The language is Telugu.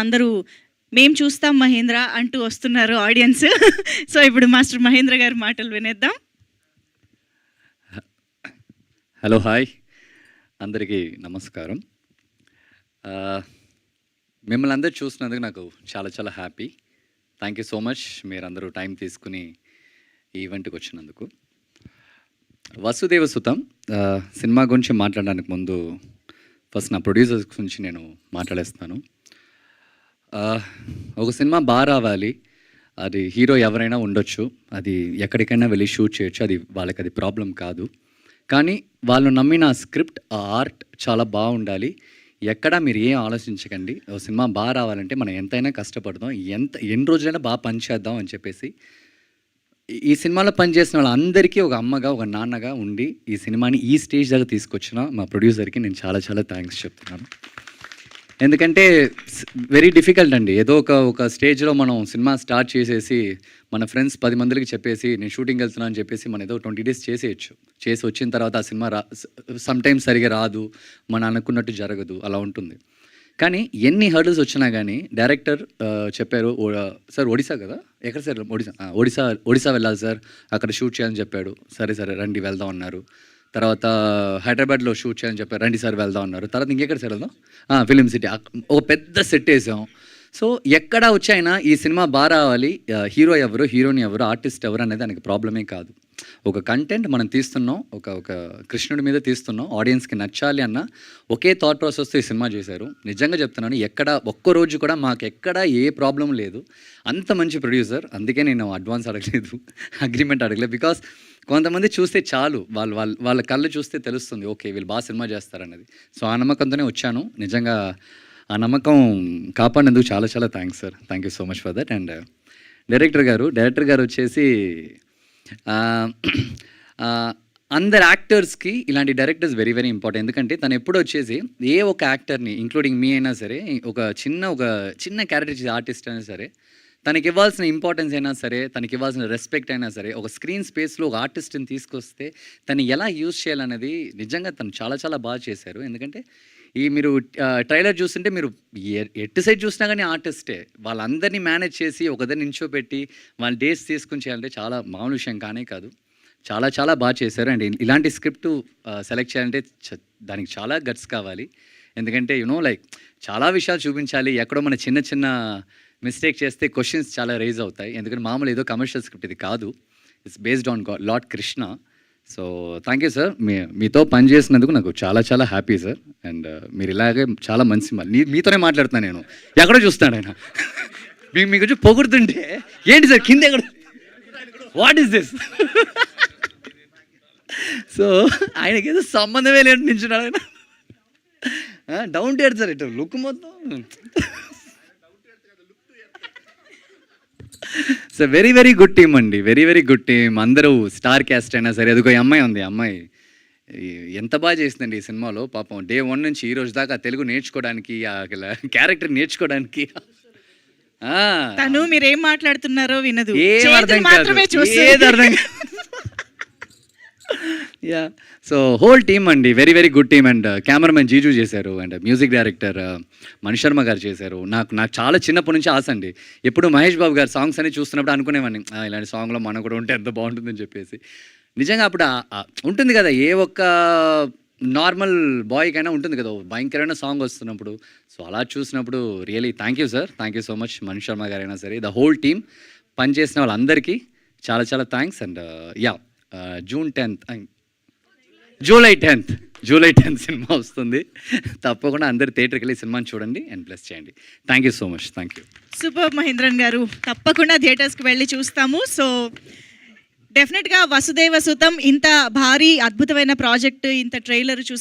అందరూ మేము చూస్తాం మహేంద్ర అంటూ వస్తున్నారు ఆడియన్స్. సో ఇప్పుడు మాస్టర్ మహేంద్ర గారి మాటలు వినేద్దాం. హలో, హాయ్, అందరికీ నమస్కారం. మిమ్మల్ని అందరూ చూసినందుకు నాకు చాలా చాలా happy. Thank you so much, మీరందరూ టైం తీసుకుని ఈ ఈవెంట్కి వచ్చినందుకు. వసుదేవ సుతం సినిమా గురించి మాట్లాడడానికి ముందు ఫస్ట్ నా ప్రొడ్యూసర్స్ గురించి నేను మాట్లాడేస్తాను. ఒక సినిమా బాగా రావాలి, అది హీరో ఎవరైనా ఉండొచ్చు, అది ఎక్కడికైనా వెళ్ళి షూట్ చేయొచ్చు, అది వాళ్ళకి అది ప్రాబ్లం కాదు. కానీ వాళ్ళు నమ్మిన స్క్రిప్ట్, ఆ ఆర్ట్ చాలా బాగుండాలి. ఎక్కడ మీరు ఏం ఆలోచించకండి. ఒక సినిమా బాగా రావాలంటే మనం ఎంతైనా కష్టపడదాం, ఎన్ని రోజులైనా బాగా పనిచేద్దాం అని చెప్పేసి ఈ సినిమాలో పనిచేసిన వాళ్ళందరికీ ఒక అమ్మగా, ఒక నాన్నగా ఉండి ఈ సినిమాని ఈ స్టేజ్ దాకా తీసుకొచ్చిన మా ప్రొడ్యూసర్కి నేను చాలా చాలా థ్యాంక్స్ చెప్తున్నాను. ఎందుకంటే వెరీ డిఫికల్ట్ అండి. ఏదో ఒక స్టేజ్లో మనం సినిమా స్టార్ట్ చేసేసి మన ఫ్రెండ్స్ 10 మందికి చెప్పేసి నేను షూటింగ్ వెళ్తున్నాను అని చెప్పేసి మనం ఏదో 20 days చేసేయచ్చు. చేసి వచ్చిన తర్వాత ఆ సినిమా సమ్టైమ్స్ సరిగా రాదు, మనం అనుకున్నట్టు జరగదు, అలా ఉంటుంది. కానీ ఎన్ని హర్డల్స్ వచ్చినా కానీ డైరెక్టర్ చెప్పారు, సార్ ఒడిశా కదా, ఎక్కడ సార్, ఒడిశా వెళ్ళాలి సార్, అక్కడ షూట్ చేయాలని చెప్పాడు. సరే రండి వెళ్దాం అన్నారు. తర్వాత హైదరాబాద్లో షూట్ చేయాలని చెప్పారు, రండి సార్ వెళ్దాం అన్నారు. తర్వాత ఇంకెక్కడ సార్ వెళ్దాం, ఫిలిం సిటీ, ఒక పెద్ద సెట్ వేసాం. సో ఎక్కడ వచ్చైనా ఈ సినిమా బాగా రావాలి, హీరో ఎవరు, హీరోయిన్ ఎవరు, ఆర్టిస్ట్ ఎవరు అనేది దానికి ప్రాబ్లమే కాదు. ఒక కంటెంట్ మనం తీస్తున్నాం, ఒక కృష్ణుడి మీద తీస్తున్నాం, ఆడియన్స్కి నచ్చాలి అన్న ఒకే థాట్ ప్రాసెస్తో ఈ సినిమా చేశారు. నిజంగా చెప్తున్నాను, ఒక్కరోజు కూడా మాకు ఎక్కడ ఏ ప్రాబ్లం లేదు. అంత మంచి ప్రొడ్యూసర్. అందుకే నేను అడ్వాన్స్ అడగలేదు, అగ్రిమెంట్ అడగలేదు. బికాస్ కొంతమంది చూస్తే చాలు, వాళ్ళ కళ్ళు చూస్తే తెలుస్తుంది, ఓకే వీళ్ళు బాగా సినిమా చేస్తారన్నది. సో ఆ నమ్మకంతోనే వచ్చాను. నిజంగా ఆ నమ్మకం కాపాడినందుకు చాలా చాలా thanks sir. Thank you so much for that. And director గారు వచ్చేసి అందరు యాక్టర్స్కి ఇలాంటి డైరెక్టర్స్ వెరీ వెరీ ఇంపార్టెంట్. ఎందుకంటే తను ఎప్పుడు వచ్చేసి ఏ ఒక యాక్టర్ని, ఇంక్లూడింగ్ మీ అయినా సరే, ఒక చిన్న క్యారెక్టర్ ఆర్టిస్ట్ అయినా సరే, తనకి ఇవ్వాల్సిన ఇంపార్టెన్స్ అయినా సరే, తనకి ఇవ్వాల్సిన రెస్పెక్ట్ అయినా సరే, ఒక స్క్రీన్ స్పేస్లో ఒక ఆర్టిస్ట్ని తీసుకొస్తే తను ఎలా యూజ్ చేయాలనేది నిజంగా తను చాలా చాలా బాగా చేశారు. ఎందుకంటే మీరు ట్రైలర్ చూస్తుంటే మీరు ఎటు సైడ్ చూసినా కానీ ఆర్టిస్టే. వాళ్ళందరినీ మేనేజ్ చేసి ఒకదాన్ని నించోపెట్టి వాళ్ళ డేస్ తీసుకుని చేయాలంటే చాలా మామూలు విషయం కానే కాదు. చాలా చాలా బాగా చేశారు. అండ్ ఇలాంటి స్క్రిప్ట్ సెలెక్ట్ చేయాలంటే దానికి చాలా గట్స్ కావాలి. ఎందుకంటే లైక్ చాలా విషయాలు చూపించాలి. ఎక్కడో మన చిన్న మిస్టేక్ చేస్తే క్వశ్చన్స్ చాలా రైజ్ అవుతాయి. ఎందుకంటే మామూలు ఏదో కమర్షియల్ స్క్రిప్ట్ ఇది కాదు. It's based on lord Krishna. So thank you sir. మీతో పనిచేసినందుకు నాకు చాలా చాలా హ్యాపీ సార్. అండ్ మీరు ఇలాగే చాలా మంచి మీతోనే మాట్లాడుతున్నాను నేను. ఎక్కడో చూస్తాను ఆయన మీకు వచ్చి పొగుడుతుంటే ఏంటి సార్ కింద ఎక్కడ, వాట్ ఈస్ దిస్? సో ఆయనకి ఏదో సంబంధమే లేని నించున్నాడు ఆయన. డౌన్ టు ఎర్త్ సార్, ఇటు లుక్ మొత్తం. So very very good team అండి, వెరీ వెరీ గుడ్ టీమ్. అందరూ స్టార్ క్యాస్ట్ అయినా సరే. అదిగో అమ్మాయి ఉంది, అమ్మాయి ఎంత బాగా చేసిందండి ఈ సినిమాలో. పాపం డే 1 నుంచి ఈ రోజు దాకా తెలుగు నేర్చుకోవడానికి, క్యారెక్టర్ నేర్చుకోవడానికి. తను మీరేం మాట్లాడుతున్నారో వినదు, ఏం అర్థం కాదు. యా, సో హోల్ టీమ్ అండి, very very good team. And cameraman Jiju చేశారు, అండ్ మ్యూజిక్ డైరెక్టర్ మణిశర్మ గారు చేశారు. నాకు చాలా చిన్నప్పటి నుంచి ఆశ అండి. ఎప్పుడు మహేష్ బాబు గారు సాంగ్స్ అని చూస్తున్నప్పుడు అనుకునేవాడిని, ఇలాంటి సాంగ్లో మనం కూడా ఉంటే ఎంత బాగుంటుందని చెప్పేసి. నిజంగా అప్పుడు ఉంటుంది కదా, ఏ ఒక్క నార్మల్ బాయ్కైనా ఉంటుంది కదా భయంకరమైన సాంగ్ వస్తున్నప్పుడు. సో అలా చూసినప్పుడు really thank you sir, thank you so much. Manisharma గారైనా సరే, ద హోల్ టీమ్, పనిచేసిన వాళ్ళందరికీ చాలా చాలా thanks. And yeah, July 10th సినిమా వస్తుంది. తప్పకుండా అందరు థియేటర్కి వెళ్ళి సినిమాని చూడండి అండ్ బ్లెస్ చేయండి. Thank you so much. Thank you. Super Mahendran గారు, తప్పకుండా థియేటర్స్కి వెళ్ళి చూస్తాము. సో డెఫినెట్గా వసుదేవ సుతం ఇంత భారీ అద్భుతమైన ప్రాజెక్ట్, ఇంత ట్రైలర్ చూసిన